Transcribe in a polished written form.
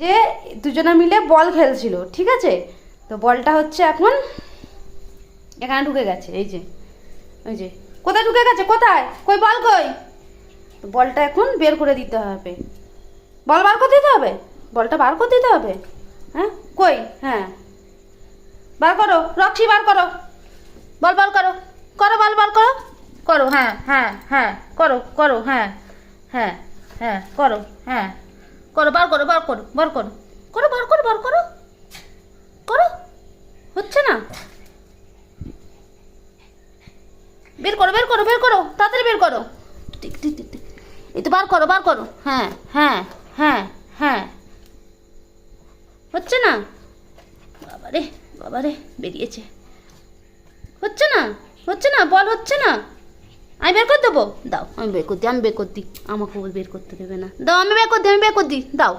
যে দুজনে মিলে বল খেলছিল, ঠিক আছে? তো বলটা হচ্ছে এখন এখানে ঢুকে গেছে, এই যে ওই যে কোথায় ঢুকে গেছে, কোথায়, কই বল কই? তো বলটা এখন বের করে দিতে হবে, বল বার করে দিতে হবে, বলটা বার করে দিতে হবে। হ্যাঁ কই, হ্যাঁ বার করো, রক্সি বার করো, বল বার করো, করো বল বার করো, করো, হ্যাঁ হ্যাঁ হ্যাঁ করো করো, হ্যাঁ হ্যাঁ হ্যাঁ করো, হ্যাঁ করো, বার করো বার করো বার করো, করো বার করো বার করো, করো, হচ্ছে না, বের করো বের করো বের করো, তাড়াতাড়ি বের করো, টিক টিক টিক টিক, এই তো বার করো বার করো, হ্যাঁ হ্যাঁ হ্যাঁ হ্যাঁ, হচ্ছে না, বাবারে বাবারে বেরিয়েছে, হচ্ছে না, হচ্ছে না, বল হচ্ছে না, আমি বের করে দেবো, দাও আমি বের করে দিই, আমি বের করে দিই, আমাকে বের করতে দেবে না, দাও আমি বের করে দিই, আমি বের করে দিই, দাও।